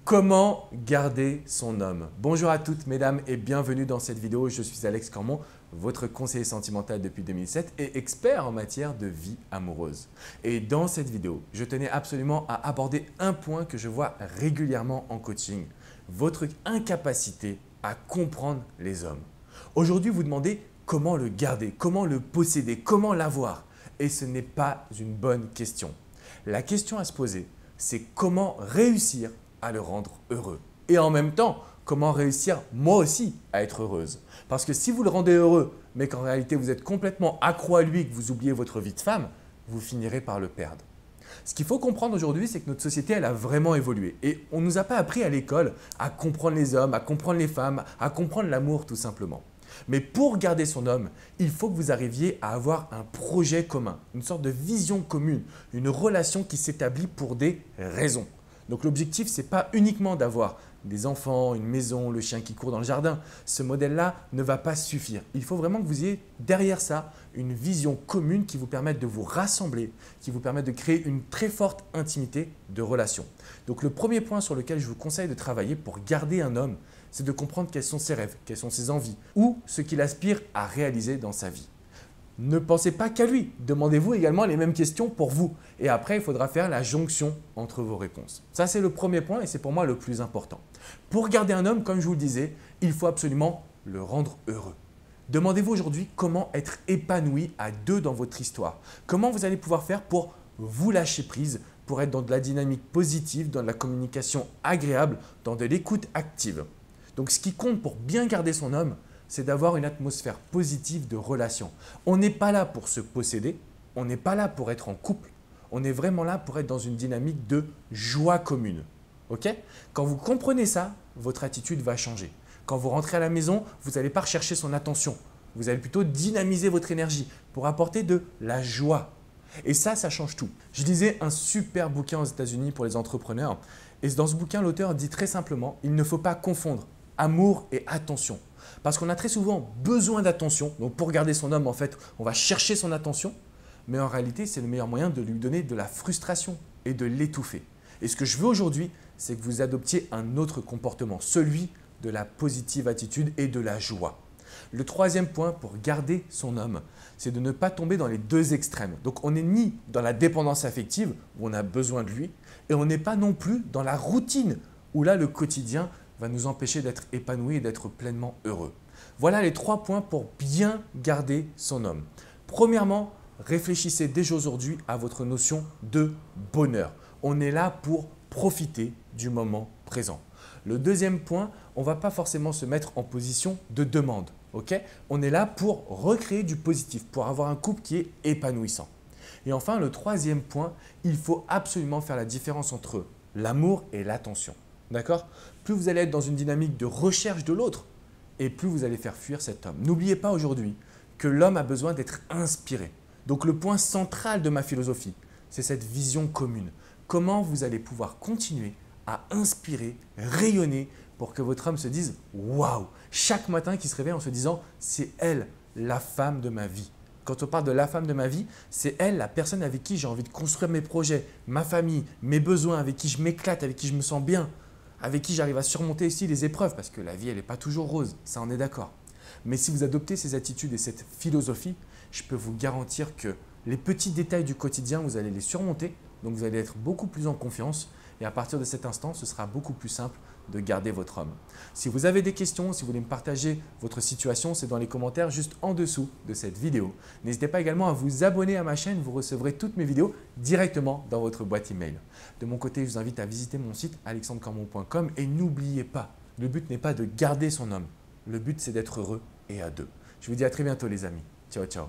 Comment garder son homme? Bonjour à toutes mesdames et bienvenue dans cette vidéo. Je suis Alex Cormon, votre conseiller sentimental depuis 2007 et expert en matière de vie amoureuse. Et dans cette vidéo, je tenais absolument à aborder un point que je vois régulièrement en coaching, votre incapacité à comprendre les hommes. Aujourd'hui, vous demandez comment le garder, comment le posséder, comment l'avoir. Et ce n'est pas une bonne question. La question à se poser, c'est comment réussir à le rendre heureux. Et en même temps, comment réussir moi aussi à être heureuse. Parce que si vous le rendez heureux, mais qu'en réalité vous êtes complètement accro à lui et que vous oubliez votre vie de femme, vous finirez par le perdre. Ce qu'il faut comprendre aujourd'hui, c'est que notre société, elle a vraiment évolué. Et on ne nous a pas appris à l'école à comprendre les hommes, à comprendre les femmes, à comprendre l'amour tout simplement. Mais pour garder son homme, il faut que vous arriviez à avoir un projet commun, une sorte de vision commune, une relation qui s'établit pour des raisons. Donc l'objectif, ce n'est pas uniquement d'avoir des enfants, une maison, le chien qui court dans le jardin. Ce modèle-là ne va pas suffire. Il faut vraiment que vous ayez derrière ça une vision commune qui vous permette de vous rassembler, qui vous permette de créer une très forte intimité de relation. Donc le premier point sur lequel je vous conseille de travailler pour garder un homme, c'est de comprendre quels sont ses rêves, quelles sont ses envies ou ce qu'il aspire à réaliser dans sa vie. Ne pensez pas qu'à lui, demandez-vous également les mêmes questions pour vous. Et après, il faudra faire la jonction entre vos réponses. Ça, c'est le premier point et c'est pour moi le plus important. Pour garder un homme, comme je vous le disais, il faut absolument le rendre heureux. Demandez-vous aujourd'hui comment être épanoui à deux dans votre histoire. Comment vous allez pouvoir faire pour vous lâcher prise, pour être dans de la dynamique positive, dans de la communication agréable, dans de l'écoute active. Donc, ce qui compte pour bien garder son homme, c'est d'avoir une atmosphère positive de relation. On n'est pas là pour se posséder, on n'est pas là pour être en couple, on est vraiment là pour être dans une dynamique de joie commune. Ok? Quand vous comprenez ça, votre attitude va changer. Quand vous rentrez à la maison, vous n'allez pas rechercher son attention. Vous allez plutôt dynamiser votre énergie pour apporter de la joie. Et ça change tout. Je lisais un super bouquin aux États-Unis pour les entrepreneurs. Et dans ce bouquin, l'auteur dit très simplement, il ne faut pas confondre amour et attention. Parce qu'on a très souvent besoin d'attention. Donc pour garder son homme, en fait, on va chercher son attention. Mais en réalité, c'est le meilleur moyen de lui donner de la frustration et de l'étouffer. Et ce que je veux aujourd'hui, c'est que vous adoptiez un autre comportement, celui de la positive attitude et de la joie. Le troisième point pour garder son homme, c'est de ne pas tomber dans les deux extrêmes. Donc on n'est ni dans la dépendance affective, où on a besoin de lui, et on n'est pas non plus dans la routine, où là, le quotidien va nous empêcher d'être épanouis et d'être pleinement heureux. Voilà les 3 points pour bien garder son homme. Premièrement, réfléchissez déjà aujourd'hui à votre notion de bonheur. On est là pour profiter du moment présent. Le deuxième point, on ne va pas forcément se mettre en position de demande. On est là pour recréer du positif, pour avoir un couple qui est épanouissant. Et enfin, le troisième point, il faut absolument faire la différence entre l'amour et l'attention. D'accord? Plus vous allez être dans une dynamique de recherche de l'autre et plus vous allez faire fuir cet homme. N'oubliez pas aujourd'hui que l'homme a besoin d'être inspiré. Donc le point central de ma philosophie, c'est cette vision commune. Comment vous allez pouvoir continuer à inspirer, rayonner pour que votre homme se dise « Waouh !» chaque matin qu'il se réveille en se disant « C'est elle, la femme de ma vie ». Quand on parle de la femme de ma vie, c'est elle, la personne avec qui j'ai envie de construire mes projets, ma famille, mes besoins, avec qui je m'éclate, avec qui je me sens bien, avec qui j'arrive à surmonter aussi les épreuves, parce que la vie, elle n'est pas toujours rose, ça on est d'accord. Mais si vous adoptez ces attitudes et cette philosophie, je peux vous garantir que les petits détails du quotidien, vous allez les surmonter, donc vous allez être beaucoup plus en confiance et à partir de cet instant, ce sera beaucoup plus simple de garder votre homme. Si vous avez des questions, si vous voulez me partager votre situation, c'est dans les commentaires juste en dessous de cette vidéo. N'hésitez pas également à vous abonner à ma chaîne, vous recevrez toutes mes vidéos directement dans votre boîte email. De mon côté, je vous invite à visiter mon site alexandrecormon.com et n'oubliez pas, le but n'est pas de garder son homme, le but c'est d'être heureux et à deux. Je vous dis à très bientôt les amis. Ciao, ciao.